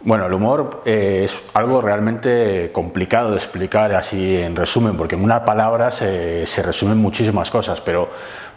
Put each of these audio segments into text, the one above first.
Bueno, el humor es algo realmente complicado de explicar así en resumen, porque en una palabra se resumen muchísimas cosas, pero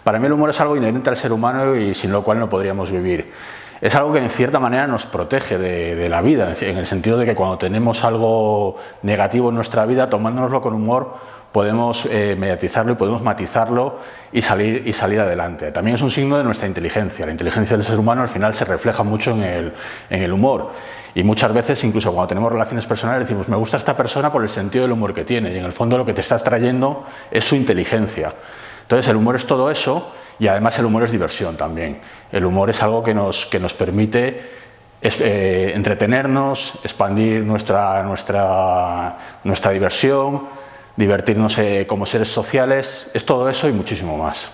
para mí el humor es algo inherente al ser humano y sin lo cual no podríamos vivir. Es algo que en cierta manera nos protege de la vida, en el sentido de que cuando tenemos algo negativo en nuestra vida, tomándonoslo con humor, podemos mediatizarlo y podemos matizarlo y salir adelante. También es un signo de nuestra inteligencia. La inteligencia del ser humano al final se refleja mucho en el humor. Y muchas veces, incluso cuando tenemos relaciones personales, decimos, me gusta esta persona por el sentido del humor que tiene. Y en el fondo lo que te está trayendo es su inteligencia. Entonces el humor es todo eso y además el humor es diversión también. El humor es algo que nos permite entretenernos, expandir nuestra diversión, divertirnos como seres sociales, es todo eso y muchísimo más.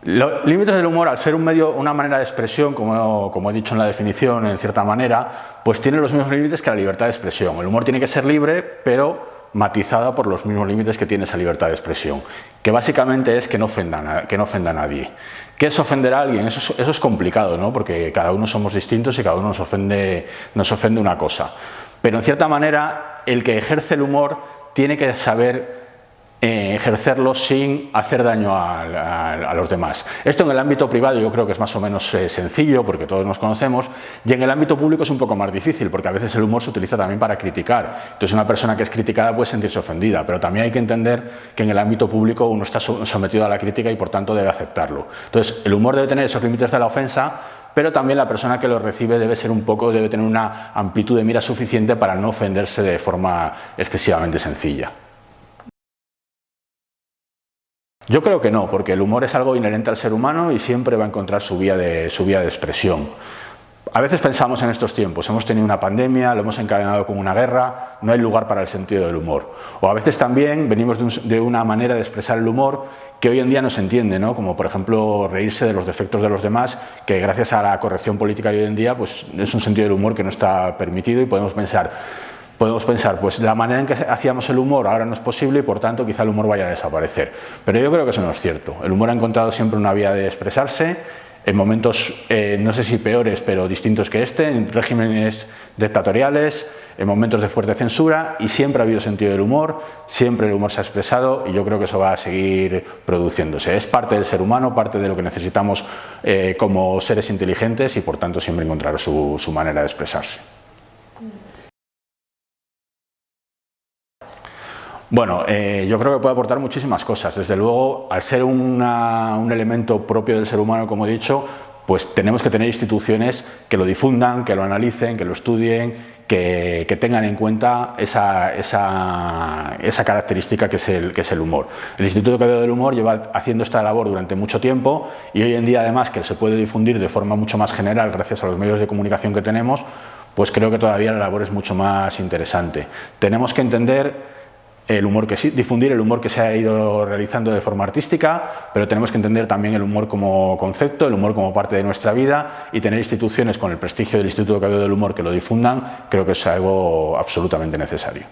Los límites del humor, al ser un medio, una manera de expresión, como he dicho en la definición, en cierta manera, pues tiene los mismos límites que la libertad de expresión. El humor tiene que ser libre, pero matizada por los mismos límites que tiene esa libertad de expresión, que básicamente es que no ofenda a nadie. ¿Qué es ofender a alguien? Eso es complicado, ¿no? Porque cada uno somos distintos y cada uno nos ofende una cosa. Pero en cierta manera, el que ejerce el humor tiene que saber ejercerlo sin hacer daño a los demás. Esto en el ámbito privado yo creo que es más o menos sencillo porque todos nos conocemos, y en el ámbito público es un poco más difícil porque a veces el humor se utiliza también para criticar. Entonces una persona que es criticada puede sentirse ofendida, pero también hay que entender que en el ámbito público uno está sometido a la crítica y por tanto debe aceptarlo. Entonces el humor debe tener esos límites de la ofensa, pero también la persona que lo recibe debe tener una amplitud de mira suficiente para no ofenderse de forma excesivamente sencilla. Yo creo que no, porque el humor es algo inherente al ser humano y siempre va a encontrar su vía de expresión. A veces pensamos en estos tiempos, hemos tenido una pandemia, lo hemos encadenado con una guerra, no hay lugar para el sentido del humor. O a veces también venimos de una manera de expresar el humor que hoy en día no se entiende, ¿no? Como por ejemplo reírse de los defectos de los demás, que gracias a la corrección política de hoy en día pues, es un sentido del humor que no está permitido y podemos pensar, pues la manera en que hacíamos el humor ahora no es posible y por tanto quizá el humor vaya a desaparecer. Pero yo creo que eso no es cierto. El humor ha encontrado siempre una vía de expresarse, en momentos, no sé si peores, pero distintos que este, en regímenes dictatoriales, en momentos de fuerte censura, y siempre ha habido sentido del humor, siempre el humor se ha expresado y yo creo que eso va a seguir produciéndose. Es parte del ser humano, parte de lo que necesitamos como seres inteligentes y por tanto siempre encontrar su manera de expresarse. Bueno, yo creo que puede aportar muchísimas cosas. Desde luego, al ser un elemento propio del ser humano, como he dicho, pues tenemos que tener instituciones que lo difundan, que lo analicen, que lo estudien, que tengan en cuenta esa característica que es el humor. El Instituto Quevedo del Humor lleva haciendo esta labor durante mucho tiempo y hoy en día, además, que se puede difundir de forma mucho más general gracias a los medios de comunicación que tenemos, pues creo que todavía la labor es mucho más interesante. Tenemos que entender el humor difundir el humor que se ha ido realizando de forma artística, pero tenemos que entender también el humor como concepto, el humor como parte de nuestra vida y tener instituciones con el prestigio del Instituto Quevedo del Humor que lo difundan, creo que es algo absolutamente necesario.